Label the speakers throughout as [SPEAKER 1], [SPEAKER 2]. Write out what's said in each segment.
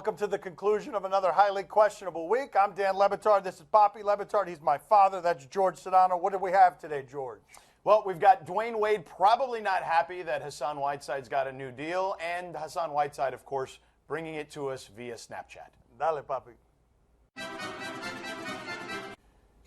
[SPEAKER 1] Welcome to the conclusion of another highly questionable week. I'm Dan Lebitard. This is Pappy Lebitard. He's my father. That's Jorge Sedano. What do we have today, George?
[SPEAKER 2] Well, we've got Dwayne Wade probably not happy that Hassan Whiteside's got a new deal, and Hassan Whiteside, of course, bringing it to us via Snapchat.
[SPEAKER 1] Dale, Pappy.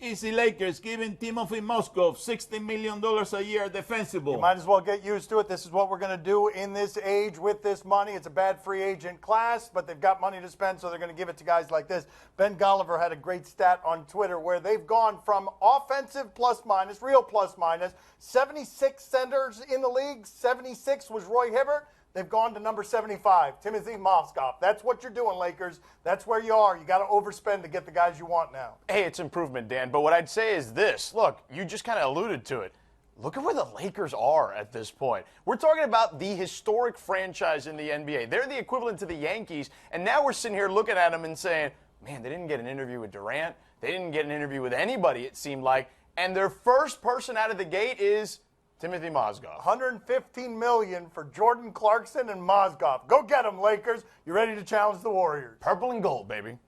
[SPEAKER 3] Easy Lakers giving Timothy Mozgov $60 million a year defensible.
[SPEAKER 1] You might as well get used to it. This is what we're going to do in this age with this money. It's a bad free agent class, but they've got money to spend, so they're going to give it to guys like this. Ben Golliver had a great stat on Twitter where they've gone from offensive plus-minus, real plus-minus, 76 centers in the league. 76 was Roy Hibbert. They've gone to number 75, Timothy Mozgov. That's what you're doing, Lakers. That's where you are. You got to overspend to get the guys you want now.
[SPEAKER 2] Hey, it's improvement, Dan, but what I'd say is this. Look, you just kind of alluded to it. Look at where the Lakers are at this point. We're talking about the historic franchise in the NBA. They're the equivalent to the Yankees, and now we're sitting here looking at them and saying, man, they didn't get an interview with Durant. They didn't get an interview with anybody, it seemed like. And their first person out of the gate is Timothy Mozgov.
[SPEAKER 1] $115 million for Jordan Clarkson and Mozgov. Go get them, Lakers. You ready to challenge the Warriors?
[SPEAKER 2] Purple and gold, baby.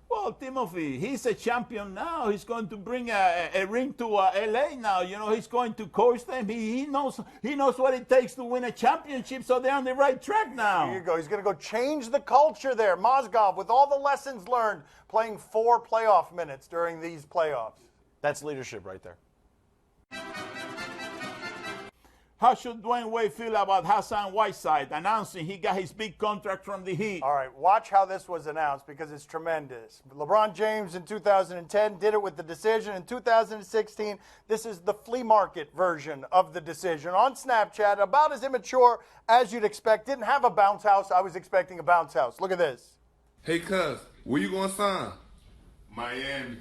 [SPEAKER 3] Well, Timothy, he's a champion now. He's going to bring a ring to L.A. now. You know, he's going to coach them. He knows what it takes to win a championship, so they're on the right track now.
[SPEAKER 1] Here you go. He's going to go change the culture there. Mozgov, with all the lessons learned, playing 4 playoff minutes during these playoffs.
[SPEAKER 2] That's leadership right there.
[SPEAKER 3] How should Dwayne Wade feel about Hassan Whiteside announcing he got his big contract from the Heat?
[SPEAKER 1] All right, watch how this was announced because it's tremendous. LeBron James in 2010 did it with the decision. In 2016, this is the flea market version of the decision on Snapchat, about as immature as you'd expect. Didn't have a bounce house. I was expecting a bounce house. Look at this.
[SPEAKER 4] Hey, cuz, where you going to sign? Miami.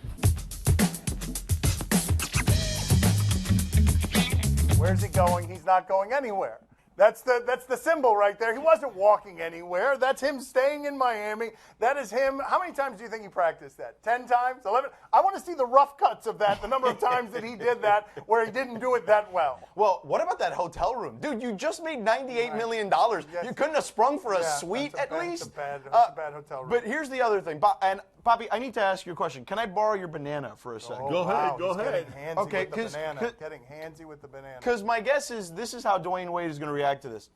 [SPEAKER 1] Where's he going? He's not going anywhere. That's the symbol right there. He wasn't walking anywhere. That's him staying in Miami. That is him. How many times do you think he practiced that? 10 times? 11? I want to see the rough cuts of that, the number of times that he did that where he didn't do it that well.
[SPEAKER 2] Well, what about that hotel room? Dude, you just made $98 million. Yes. You couldn't have sprung for a suite at least?
[SPEAKER 1] That's a bad hotel room.
[SPEAKER 2] But here's the other thing. And Pappy, I need to ask you a question. Can I borrow your banana for a second?
[SPEAKER 3] Go ahead.
[SPEAKER 1] Getting handsy with the banana.
[SPEAKER 2] Because my guess is this is how Dwayne Wade is going to react to this.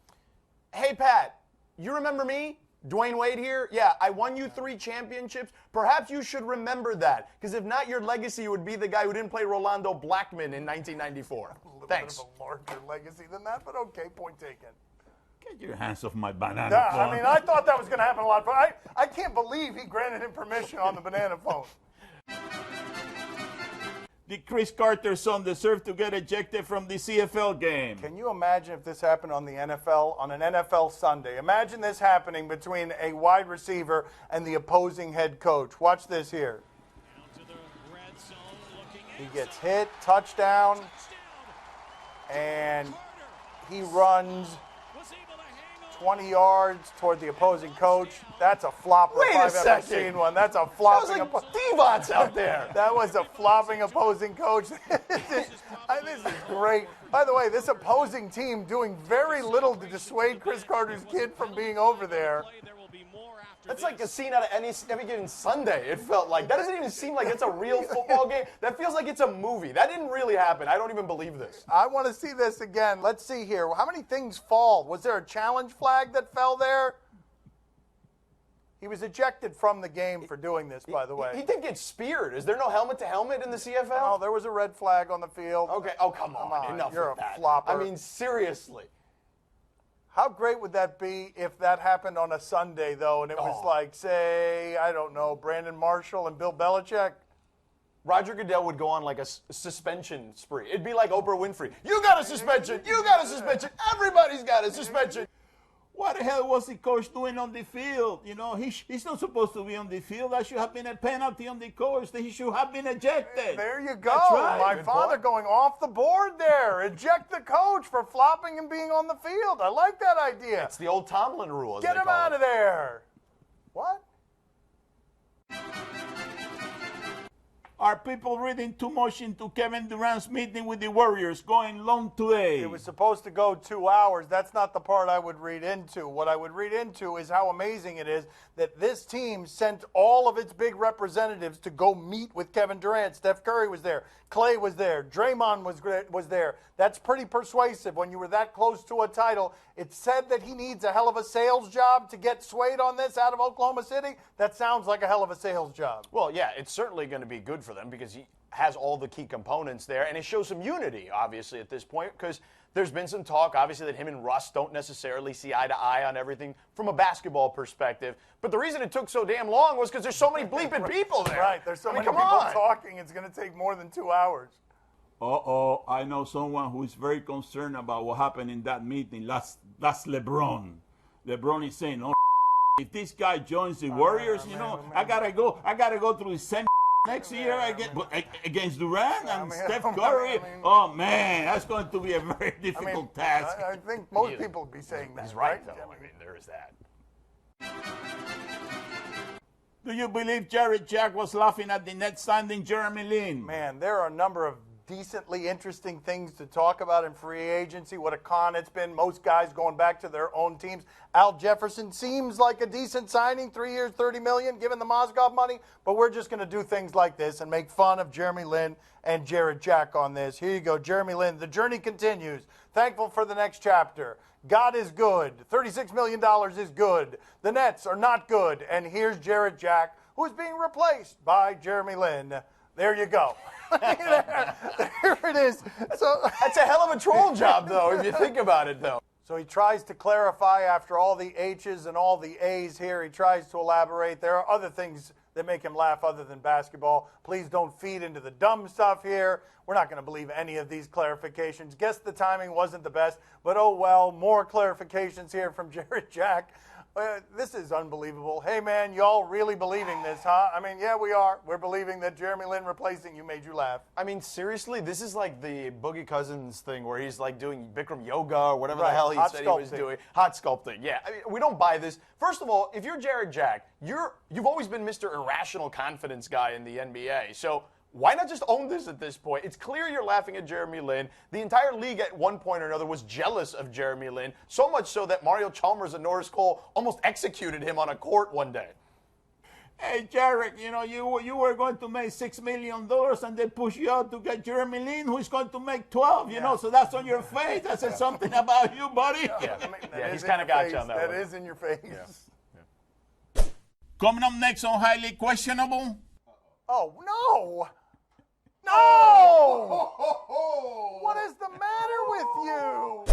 [SPEAKER 2] Hey, Pat, you remember me? Dwayne Wade here? Yeah, I won you 3 championships. Perhaps you should remember that. Because if not, your legacy would be the guy who didn't play Rolando Blackman in 1994. Thanks.
[SPEAKER 1] A little bit of a larger legacy than that, but okay, point taken.
[SPEAKER 3] Get your hands off my banana phone.
[SPEAKER 1] I mean, I thought that was going to happen a lot, but I can't believe he granted him permission on the banana phone.
[SPEAKER 3] Did Chris Carter's son deserve to get ejected from the CFL game?
[SPEAKER 1] Can you imagine if this happened on the NFL, on an NFL Sunday? Imagine this happening between a wide receiver and the opposing head coach. Watch this here. He gets hit, touchdown, and he runs 20 yards toward the opposing coach. That's a flopper.
[SPEAKER 2] Wait a second.
[SPEAKER 1] I've ever seen one. That's a flopping.
[SPEAKER 2] That was like Devon's out there.
[SPEAKER 1] That was a flopping opposing coach. This is great. By the way, this opposing team doing very little to dissuade Chris Carter's kid from being over there.
[SPEAKER 2] That's like a scene out of any given Sunday, it felt like. That doesn't even seem like it's a real football game. That feels like it's a movie. That didn't really happen. I don't even believe this.
[SPEAKER 1] I want to see this again. Let's see here. How many things fall? Was there a challenge flag that fell there? He was ejected from the game for doing this, by the way.
[SPEAKER 2] He did get speared. Is there no helmet-to-helmet in the CFL?
[SPEAKER 1] No, there was a red flag on the field.
[SPEAKER 2] Okay. Oh, come on. Enough
[SPEAKER 1] You're
[SPEAKER 2] with that.
[SPEAKER 1] a flopper.
[SPEAKER 2] I mean, seriously.
[SPEAKER 1] How great would that be if that happened on a Sunday, though, and it was like, say, I don't know, Brandon Marshall and Bill Belichick?
[SPEAKER 2] Roger Goodell would go on like a suspension spree. It'd be like Oprah Winfrey. You got a suspension. You got a suspension. Everybody's got a suspension.
[SPEAKER 3] What the hell was the coach doing on the field? You know, he's not supposed to be on the field. That should have been a penalty on the coach. He should have been ejected.
[SPEAKER 1] There you go.
[SPEAKER 3] That's right.
[SPEAKER 1] My father going off the board there. Eject the coach for flopping and being on the field. I like that idea.
[SPEAKER 2] It's the old Tomlin rule.
[SPEAKER 1] Get him out of there. What?
[SPEAKER 3] Are people reading too much into Kevin Durant's meeting with the Warriors going long today?
[SPEAKER 1] It was supposed to go 2 hours. That's not the part I would read into. What I would read into is how amazing it is that this team sent all of its big representatives to go meet with Kevin Durant. Steph Curry was there. Clay was there. Draymond was there. That's pretty persuasive when you were that close to a title. It said that he needs a hell of a sales job to get swayed on this out of Oklahoma City. That sounds like a hell of a sales job.
[SPEAKER 2] Well, yeah, it's certainly going to be good for them because he has all the key components there, and it shows some unity, obviously, at this point, because there's been some talk, obviously, that him and Russ don't necessarily see eye to eye on everything from a basketball perspective. But the reason it took so damn long was because there's so many bleeping people there.
[SPEAKER 1] Right, there's so many people talking, it's going to take more than 2 hours.
[SPEAKER 3] Uh-oh, I know someone who is very concerned about what happened in that meeting. That's LeBron. LeBron is saying, oh, if this guy joins the Warriors, I gotta go through the same next year against Durant and Steph Curry. Oh man, that's going to be a very difficult task.
[SPEAKER 1] I think most people would be saying that.
[SPEAKER 2] He's right, though. I mean, there is that.
[SPEAKER 3] Do you believe Jared Jack was laughing at the Nets signing Jeremy Lin?
[SPEAKER 1] Man, there are a number of decently interesting things to talk about in free agency. What a con it's been. Most guys going back to their own teams. Al Jefferson seems like a decent signing. 3 years, $30 million, given the Mozgov money. But we're just going to do things like this and make fun of Jeremy Lin and Jared Jack on this. Here you go, Jeremy Lin. The journey continues. Thankful for the next chapter. God is good. $36 million is good. The Nets are not good. And here's Jared Jack, who is being replaced by Jeremy Lin. There you go. there it is. So
[SPEAKER 2] that's a hell of a troll job, though, if you think about it, though.
[SPEAKER 1] So he tries to clarify after all the H's and all the A's here. He tries to elaborate. There are other things that make him laugh other than basketball. Please don't feed into the dumb stuff here. We're not going to believe any of these clarifications. Guess the timing wasn't the best, but oh well. More clarifications here from Jared Jack. This is unbelievable. Hey, man, y'all really believing this, huh? I mean, yeah, we are. We're believing that Jeremy Lin replacing you made you laugh.
[SPEAKER 2] I mean, seriously, this is like the Boogie Cousins thing where he's like doing Bikram yoga or whatever the hell he said he was doing. Hot sculpting. Yeah, I mean, we don't buy this. First of all, if you're Jared Jack, you've always been Mr. Irrational Confidence guy in the NBA. So why not just own this at this point? It's clear you're laughing at Jeremy Lin. The entire league at one point or another was jealous of Jeremy Lin, so much so that Mario Chalmers and Norris Cole almost executed him on a court one day.
[SPEAKER 3] Hey, Jared, you were going to make $6 million and they push you out to get Jeremy Lin, who's going to make 12, so that's on your face. That says something about you, buddy.
[SPEAKER 1] Yeah,
[SPEAKER 2] he's kind of got you on that one.
[SPEAKER 1] That is in your face.
[SPEAKER 2] Yeah.
[SPEAKER 3] Coming up next on Highly Questionable.
[SPEAKER 1] Oh, no! No! What is the matter with you?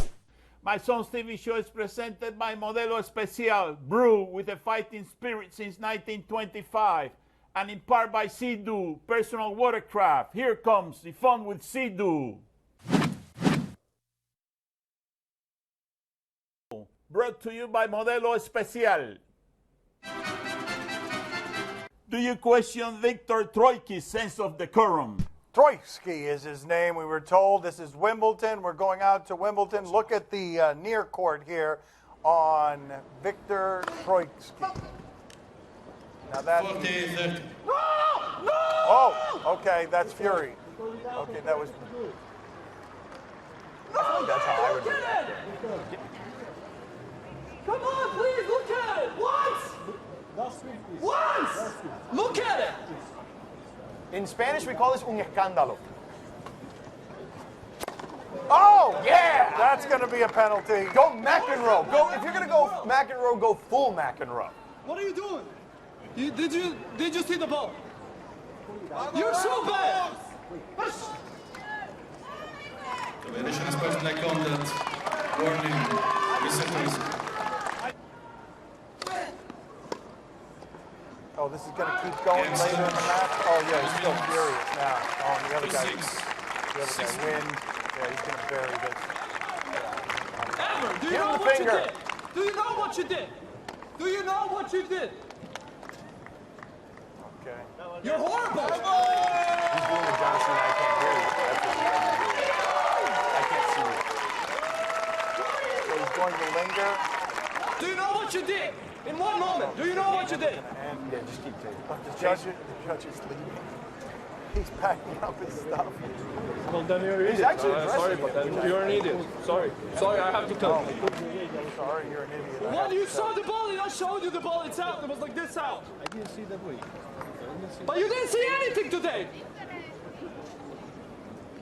[SPEAKER 3] My son's TV show is presented by Modelo Especial, brewed with a fighting spirit since 1925, and in part by Sea-Doo, personal watercraft. Here comes the fun with Sea-Doo. Brought to you by Modelo Especial. Do you question Viktor Troicki's sense of decorum?
[SPEAKER 1] Troicki is his name. We were told this is Wimbledon. We're going out to Wimbledon. Look at the near court here on Viktor Troicki. Now that. Oh, okay, that's Fury. Okay, that was.
[SPEAKER 2] That's how I would do that.
[SPEAKER 5] Come on, please look at it. Once. Once. Look at it.
[SPEAKER 2] In Spanish, we call this un escándalo.
[SPEAKER 1] Oh,
[SPEAKER 2] yeah!
[SPEAKER 1] That's going to be a penalty.
[SPEAKER 2] Go McEnroe. Go. If you're going to go McEnroe, go full McEnroe.
[SPEAKER 5] What are you doing? Did you see the ball? You're so bad.
[SPEAKER 6] To vyřešené nespravedlné content. Warning. Vysvětluji.
[SPEAKER 1] Oh, this is going to keep going later in the match. Oh, yeah, he's still furious now. Oh, and the other guy wins. Yeah, he's going to bury this.
[SPEAKER 5] Ever, do you know what you did? Do you know what you did? Do you know what you did?
[SPEAKER 1] Okay.
[SPEAKER 5] You're horrible.
[SPEAKER 2] He's doing the Johnson. I can't hear you. That's what he's doing. I can't see you.
[SPEAKER 1] So he's going to linger.
[SPEAKER 5] Do you know what you did? In one moment, do you know what you did?
[SPEAKER 2] Yeah, just keep taking.
[SPEAKER 1] The judge is leaving. He's packing up his stuff.
[SPEAKER 5] Well, then you're an
[SPEAKER 2] He's
[SPEAKER 5] idiot.
[SPEAKER 2] actually
[SPEAKER 5] Sorry,
[SPEAKER 2] dressing
[SPEAKER 5] but
[SPEAKER 2] it.
[SPEAKER 5] then you're an idiot. Sorry. Sorry, I have to tell you.
[SPEAKER 1] Sorry, you're an idiot.
[SPEAKER 5] When you saw the ball, I showed you the ball. It's out. It was like this out.
[SPEAKER 7] I didn't see that way.
[SPEAKER 5] But you didn't see anything today.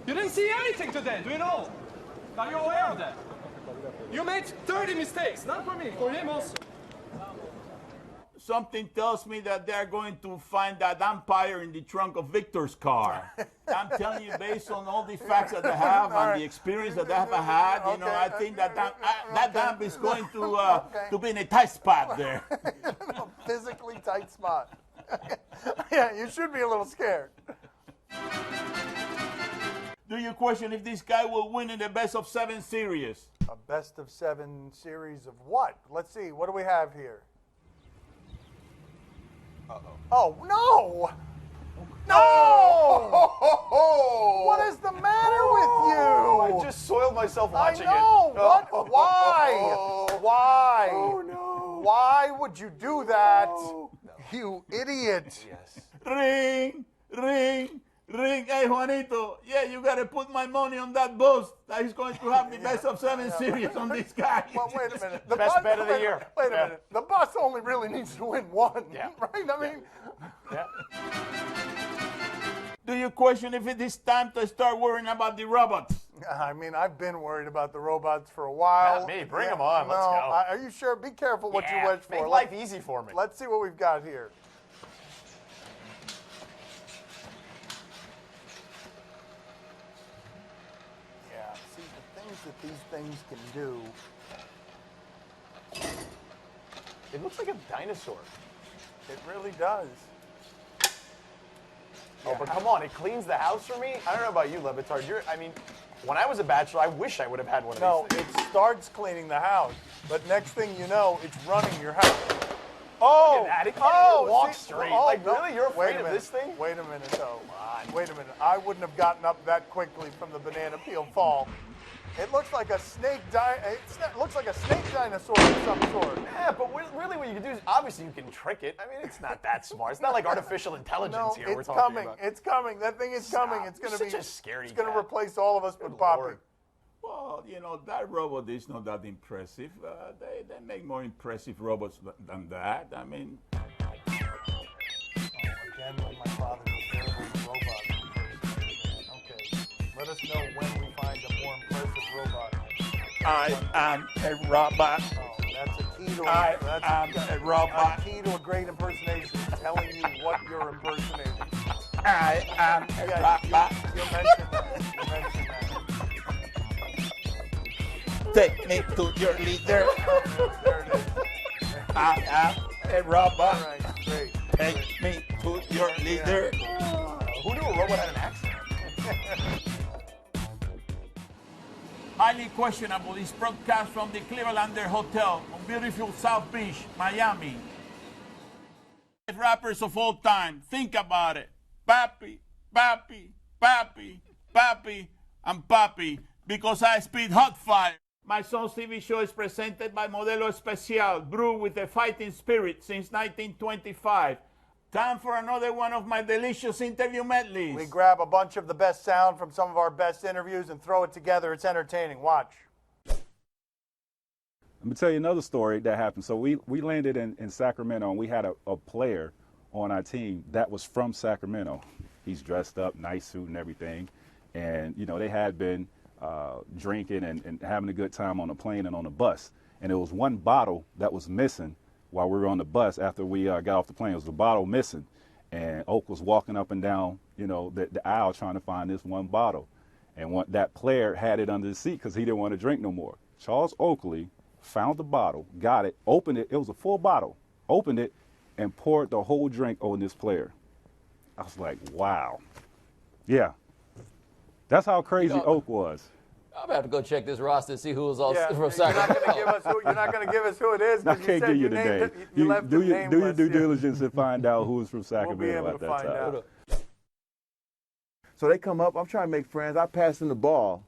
[SPEAKER 5] You didn't see anything today. Do you know? Are you aware of that? You made 30 mistakes. Not for me, for him also.
[SPEAKER 3] Something tells me that they're going to find that umpire in the trunk of Victor's car. I'm telling you, based on all the facts that I have and the experience that I have had, you know, I think that amp is going to be in a tight spot there.
[SPEAKER 1] A physically tight spot. Yeah, you should be a little scared.
[SPEAKER 3] Do you question if this guy will win in the best-of-7 series?
[SPEAKER 1] A best-of-7 series of what? Let's see. What do we have here? Oh, no! No! What is the matter with you?
[SPEAKER 2] I just soiled myself watching
[SPEAKER 1] I know.
[SPEAKER 2] it.
[SPEAKER 1] What? Why? Why?
[SPEAKER 2] Oh, no.
[SPEAKER 1] Why would you do that? You idiot.
[SPEAKER 2] Yes.
[SPEAKER 3] Ring, ring, ring. Hey, Juanito, yeah, you got to put my money on that boss that he's going to have the best-of-7 series on this guy.
[SPEAKER 1] Well, wait a minute.
[SPEAKER 2] Best bet of the year.
[SPEAKER 1] Wait a
[SPEAKER 2] Yeah.
[SPEAKER 1] minute. The boss only really needs to win one,
[SPEAKER 2] Yeah.
[SPEAKER 1] right? I mean,
[SPEAKER 2] Yeah.
[SPEAKER 3] Do you question if it is time to start worrying about the robots?
[SPEAKER 1] I've been worried about the robots for a while.
[SPEAKER 2] Not me. Bring 'em on. Let's
[SPEAKER 1] No,
[SPEAKER 2] go.
[SPEAKER 1] Are you sure? Be careful what you
[SPEAKER 2] Yeah,
[SPEAKER 1] wish for.
[SPEAKER 2] Make life easy for me.
[SPEAKER 1] Let's see what we've got here. Yeah, see, the things that these things can do.
[SPEAKER 2] It looks like a dinosaur.
[SPEAKER 1] It really does.
[SPEAKER 2] Oh, but come on, it cleans the house for me. I don't know about you, Levitard. When I was a bachelor, I wish I would have had one of
[SPEAKER 1] No,
[SPEAKER 2] these things.
[SPEAKER 1] it starts cleaning the house, but next thing you know, it's running your house. Oh,
[SPEAKER 2] Look at that. It can't even walk
[SPEAKER 1] see-
[SPEAKER 2] straight.
[SPEAKER 1] oh,
[SPEAKER 2] Like,
[SPEAKER 1] no.
[SPEAKER 2] really? You're
[SPEAKER 1] Wait
[SPEAKER 2] afraid
[SPEAKER 1] a
[SPEAKER 2] of
[SPEAKER 1] minute.
[SPEAKER 2] this thing?
[SPEAKER 1] Wait a minute, though. Wait a minute. I wouldn't have gotten up that quickly from the banana peel fall. It looks like a snake. It looks like a snake dinosaur of some sort.
[SPEAKER 2] Yeah, but really what you can do is, obviously you can trick it. I mean, it's not that smart. It's not like artificial intelligence
[SPEAKER 1] No,
[SPEAKER 2] here we're
[SPEAKER 1] it's
[SPEAKER 2] talking
[SPEAKER 1] coming.
[SPEAKER 2] about.
[SPEAKER 1] It's coming. That thing is coming.
[SPEAKER 2] Stop.
[SPEAKER 1] It's going to
[SPEAKER 2] You're
[SPEAKER 1] be
[SPEAKER 2] such a scaredy
[SPEAKER 1] It's going to
[SPEAKER 2] cat.
[SPEAKER 1] replace all of us but
[SPEAKER 2] Good
[SPEAKER 1] Pappy.
[SPEAKER 2] Lord.
[SPEAKER 3] Well, you know, that robot is not that impressive. They make more impressive robots than that. I mean,
[SPEAKER 1] Again, when my father was terrible with robots. Okay. Let us know when we find a more impressive robot.
[SPEAKER 3] I am a robot.
[SPEAKER 1] Oh, that's a key to
[SPEAKER 3] I
[SPEAKER 1] that's
[SPEAKER 3] am a robot.
[SPEAKER 1] a key to a great impersonation. Telling you what you're impersonating.
[SPEAKER 3] I am a robot.
[SPEAKER 1] You mentioned that. You mentioned that.
[SPEAKER 3] Take me to your leader.
[SPEAKER 1] There it is.
[SPEAKER 3] I am a robot.
[SPEAKER 1] All right, great.
[SPEAKER 3] Take me to your leader.
[SPEAKER 2] Who knew a robot had an accent?
[SPEAKER 3] Highly questionable is broadcast from the Clevelander Hotel on beautiful South Beach, Miami. Rappers of all time, think about it. Pappy, Pappy, Pappy, Pappy, and Pappy, because I spit hot fire. My son's TV show is presented by Modelo Especial, brewed with a fighting spirit since 1925. Time for another one of my delicious interview medleys.
[SPEAKER 1] We grab a bunch of the best sound from some of our best interviews and throw it together. It's entertaining. Watch.
[SPEAKER 8] Let me tell you another story that happened. So we landed in Sacramento, and we had a player on our team that was from Sacramento. He's dressed up, nice suit and everything. And, you know, they had been drinking and having a good time on the plane and on the bus. And there was one bottle that was missing while we were on the bus after we got off the plane. It was a bottle missing. And Oak was walking up and down, you know, the aisle trying to find this one bottle. And that player had it under the seat because he didn't want to drink no more. Charles Oakley found the bottle, got it, opened it. It was a full bottle. Opened it and poured the whole drink on this player. I was like, wow. Yeah. That's how crazy Oak was.
[SPEAKER 9] I'm gonna have to go check this roster and see who was all
[SPEAKER 1] Yeah,
[SPEAKER 9] from
[SPEAKER 1] you're not
[SPEAKER 9] Sacramento.
[SPEAKER 1] going to give us who. You're not going to give us who it is.
[SPEAKER 8] I
[SPEAKER 1] 'cause
[SPEAKER 8] can't
[SPEAKER 1] said
[SPEAKER 8] give you the
[SPEAKER 1] named
[SPEAKER 8] name.
[SPEAKER 1] it- You left
[SPEAKER 8] do
[SPEAKER 1] it
[SPEAKER 8] your
[SPEAKER 1] nameless,
[SPEAKER 8] due
[SPEAKER 1] yeah.
[SPEAKER 8] diligence and find out who's from
[SPEAKER 1] We'll be
[SPEAKER 8] Sacramento
[SPEAKER 1] able
[SPEAKER 8] at
[SPEAKER 1] to
[SPEAKER 8] that
[SPEAKER 1] find
[SPEAKER 8] time.
[SPEAKER 1] out.
[SPEAKER 10] So they come up, I'm trying to make friends. I pass him the ball.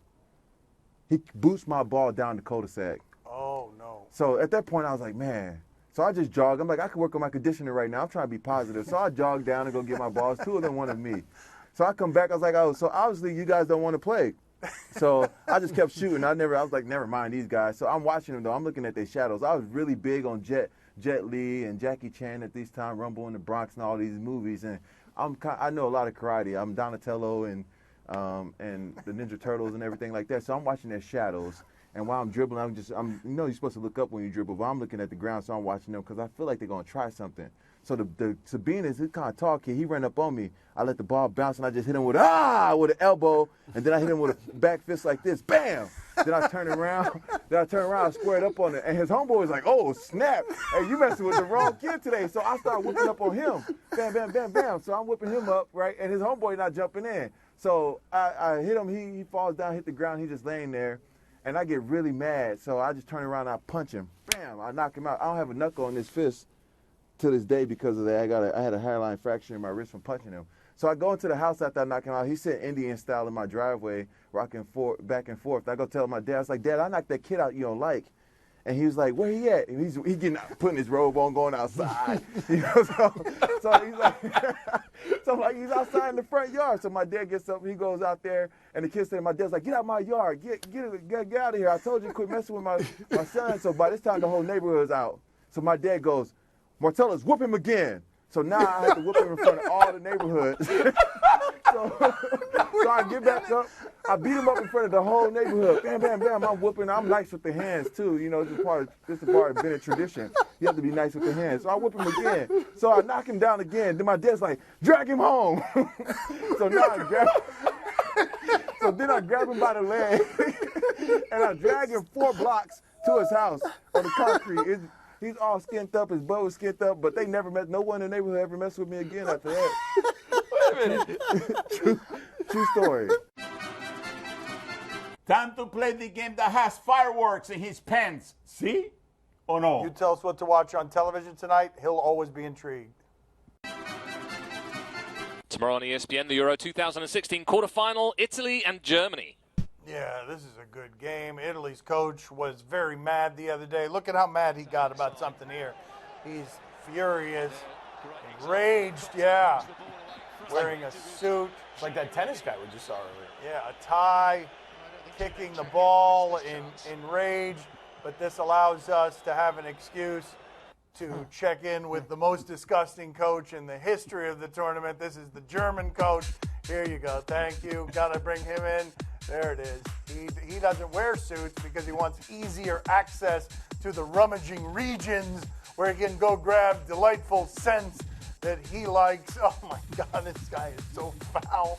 [SPEAKER 10] He boosts my ball down the cul-de-sac.
[SPEAKER 1] Oh, no.
[SPEAKER 10] So at that point, I was like, man. So I just jogged. I'm like, I could work on my conditioning right now. I'm trying to be positive. So I jogged down and go get my balls. Two of them wanted me. So I come back, I was like, oh, so obviously you guys don't want to play. So I just kept shooting. I was like, never mind these guys. So I'm watching them, though. I'm looking at their shadows. I was really big on Jet Li and Jackie Chan at this time, Rumble in the Bronx and all these movies. And I know a lot of karate. I'm Donatello and the Ninja Turtles and everything like that. So I'm watching their shadows. And while I'm dribbling, you're supposed to look up when you dribble, but I'm looking at the ground, so I'm watching them because I feel like they're going to try something. So the Sabine is this kind of tall kid. He ran up on me. I let the ball bounce, and I just hit him with an elbow, and then I hit him with a back fist like this, bam! Then I turn around, I squared up on it, and his homeboy was like, oh, snap! Hey, you messing with the wrong kid today. So I started whipping up on him. Bam, bam, bam, bam. So I'm whipping him up, right, and his homeboy not jumping in. So I hit him. He falls down, hit the ground. He's just laying there. And I get really mad, so I just turn around and I punch him. Bam! I knock him out. I don't have a knuckle on this fist to this day because of that. I had a hairline fracture in my wrist from punching him. So I go into the house after I knock him out. He's sitting Indian style in my driveway, rocking back and forth. I go tell my dad, I was like, Dad, I knocked that kid out you don't like. And he was like, where he at? And he's putting his robe on, going outside. You know, so he's like, so I'm like, he's outside in the front yard. So my dad gets up, he goes out there, and the kid said, my dad's like, get out my yard, get out of here. I told you to quit messing with my son. So by this time, the whole neighborhood's out. So my dad goes, Martellus, whoop him again. So now I have to whoop him in front of all the neighborhoods. So I get back up. I beat him up in front of the whole neighborhood. Bam, bam, bam. I'm whooping. I'm nice with the hands, too. You know, this is part of Bennett tradition. You have to be nice with the hands. So I whoop him again. So I knock him down again. Then my dad's like, drag him home. So now I grab So then I grab him by the leg, and I drag him 4 blocks to his house on the concrete. He's all skint up, his butt was skint up, but no one in the neighborhood ever messed with me again after that.
[SPEAKER 9] Wait a minute.
[SPEAKER 10] True story.
[SPEAKER 3] Time to play the game that has fireworks in his pants. See? Or no?
[SPEAKER 1] You tell us what to watch on television tonight, he'll always be intrigued.
[SPEAKER 7] Tomorrow on ESPN, the Euro 2016 quarterfinal, Italy and Germany.
[SPEAKER 1] Yeah, this is a good game. Italy's coach was very mad the other day. Look at how mad he got about something here. He's furious, enraged, yeah. Wearing a suit.
[SPEAKER 2] It's like that tennis guy we just saw earlier.
[SPEAKER 1] Yeah, a tie, kicking the ball in rage. But this allows us to have an excuse to check in with the most disgusting coach in the history of the tournament. This is the German coach. Here you go. Thank you. Got to bring him in. There it is. He doesn't wear suits because he wants easier access to the rummaging regions where he can go grab delightful scents that he likes. Oh my God, this guy is so foul.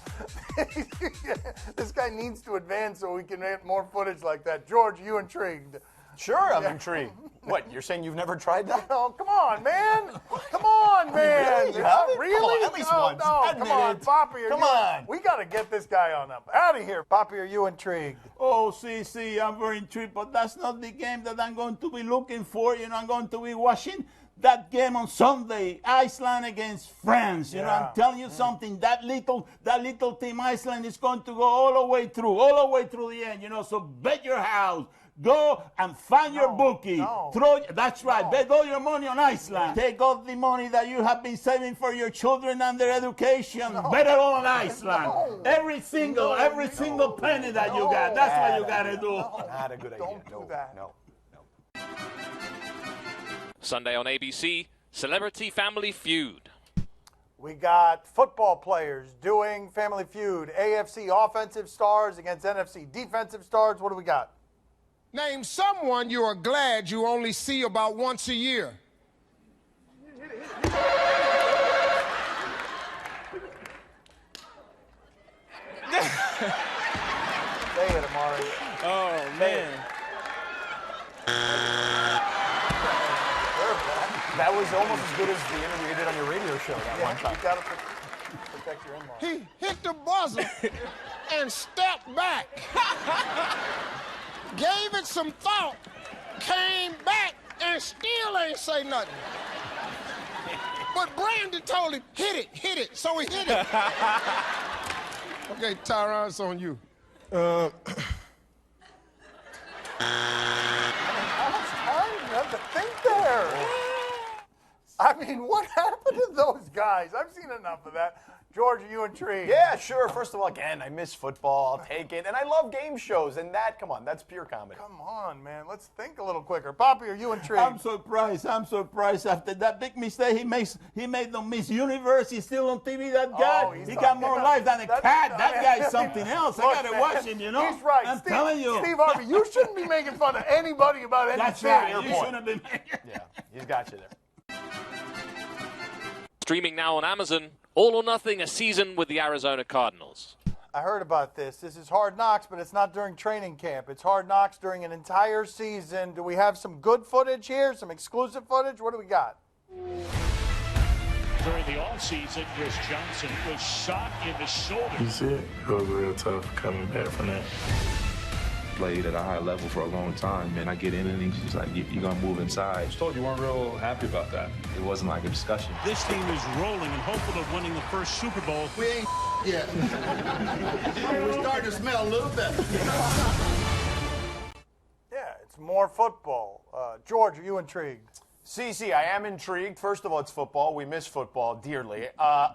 [SPEAKER 1] This guy needs to advance so we can get more footage like that. George, you intrigued?
[SPEAKER 2] Sure, I'm intrigued. What, you're saying you've never tried that?
[SPEAKER 1] Oh, come on, man. Come on, man.
[SPEAKER 2] You haven't?
[SPEAKER 1] Really?
[SPEAKER 2] Come on, at least once.
[SPEAKER 1] No,
[SPEAKER 2] Admit
[SPEAKER 1] come on,
[SPEAKER 2] it.
[SPEAKER 1] Pappy.
[SPEAKER 2] Come on.
[SPEAKER 1] We got to get this guy on up. Out of here. Pappy, are you intrigued?
[SPEAKER 3] Oh, see, I'm very intrigued, but that's not the game that I'm going to be looking for. You know, I'm going to be watching that game on Sunday, Iceland against France. You know, I'm telling you something. That little team Iceland is going to go all the way through the end. You know, so bet your house. Go and find your bookie. That's right. Bet all your money on Iceland. Take all the money that you have been saving for your children and their education. Bet it all on Iceland. Every single penny that you got. That's what you got to do.
[SPEAKER 2] Not a good idea.
[SPEAKER 1] Don't do that.
[SPEAKER 2] No.
[SPEAKER 7] Sunday on ABC, Celebrity Family Feud.
[SPEAKER 1] We got football players doing Family Feud. AFC offensive stars against NFC defensive stars. What do we got?
[SPEAKER 11] Name someone you are glad you only see about once a year.
[SPEAKER 1] Say it, Amari.
[SPEAKER 5] Oh, man.
[SPEAKER 2] That was almost as good as the interview you did on your radio show that one time.
[SPEAKER 1] You got to protect your in-laws.
[SPEAKER 11] He hit the buzzer and stepped back. Gave it some thought, came back, and still ain't say nothing. But Brandon told him, hit it, so he hit it. Okay, Tyron, it's on you.
[SPEAKER 1] How much time do you have to think there? I mean, what happened? to those guys. I've seen enough of that. George, are you intrigued?
[SPEAKER 2] Yeah, sure. First of all, again, I miss football. I'll take it. And I love game shows. And that, come on, that's pure comedy.
[SPEAKER 1] Come on, man. Let's think a little quicker. Pappy, are you intrigued?
[SPEAKER 3] I'm surprised. After that big mistake he made on Miss Universe. He's still on TV, that guy.
[SPEAKER 1] Oh,
[SPEAKER 3] he got more life than a cat. That guy's something else.
[SPEAKER 1] Look,
[SPEAKER 3] I got to
[SPEAKER 1] man,
[SPEAKER 3] watch him, you know.
[SPEAKER 1] He's right.
[SPEAKER 3] I'm
[SPEAKER 1] Steve,
[SPEAKER 3] telling you.
[SPEAKER 1] Steve Harvey, you shouldn't be making fun of anybody about anything.
[SPEAKER 3] That's right.
[SPEAKER 2] Your
[SPEAKER 3] You
[SPEAKER 2] point.
[SPEAKER 3] shouldn't have been.
[SPEAKER 2] Yeah, he's got you there.
[SPEAKER 7] Streaming now on Amazon, All or Nothing, a season with the Arizona Cardinals.
[SPEAKER 1] I heard about this. This is Hard Knocks, but it's not during training camp. It's Hard Knocks during an entire season. Do we have some good footage here? Some exclusive footage? What do we got?
[SPEAKER 12] During the offseason, Chris Johnson was shot in the shoulder.
[SPEAKER 13] You see it? It was real tough coming back from that.
[SPEAKER 14] Played at a high level for a long time, and I get in and he's just like, you're going to move inside.
[SPEAKER 13] I was told you weren't real happy about that.
[SPEAKER 14] It wasn't like a discussion.
[SPEAKER 12] This team is rolling and hopeful of winning the first Super Bowl.
[SPEAKER 11] We ain't yet. We're starting to smell a little better.
[SPEAKER 1] Yeah, it's more football. George, are you intrigued?
[SPEAKER 2] CC, I am intrigued. First of all, it's football. We miss football dearly.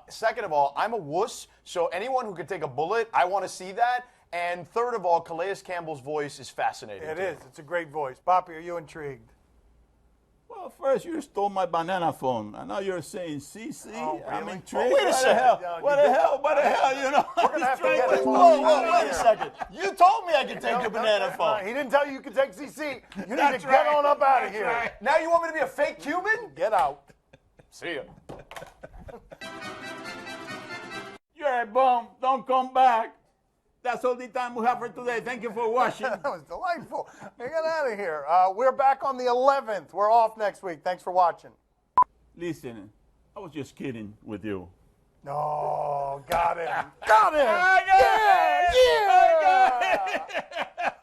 [SPEAKER 2] Second of all, I'm a wuss, so anyone who could take a bullet, I want to see that. And third of all, Calais Campbell's voice is fascinating.
[SPEAKER 1] It is. It's a great voice. Pappy, are you intrigued?
[SPEAKER 3] Well, first you stole my banana phone. I know you're saying CC.
[SPEAKER 1] Oh, really?
[SPEAKER 3] I'm intrigued.
[SPEAKER 2] Wait a second.
[SPEAKER 3] What the hell? You know.
[SPEAKER 1] We're gonna have to get him
[SPEAKER 2] Wait a second. You told me I could take your banana phone.
[SPEAKER 1] He didn't tell you you could take CC. You need
[SPEAKER 3] That's
[SPEAKER 1] to get
[SPEAKER 3] right.
[SPEAKER 1] on up out of
[SPEAKER 3] That's
[SPEAKER 1] here.
[SPEAKER 3] right.
[SPEAKER 2] Now you want me to be a fake Cuban?
[SPEAKER 1] Get out.
[SPEAKER 2] See ya.
[SPEAKER 3] You're a bum. Don't come back. That's all the time we have for today. Thank you for watching.
[SPEAKER 1] That was delightful. Get out of here. We're back on the 11th. We're off next week. Thanks for watching.
[SPEAKER 3] Listen, I was just kidding with you.
[SPEAKER 1] Oh, got him. Got him.
[SPEAKER 3] I got it.
[SPEAKER 1] Yeah.
[SPEAKER 3] I got it.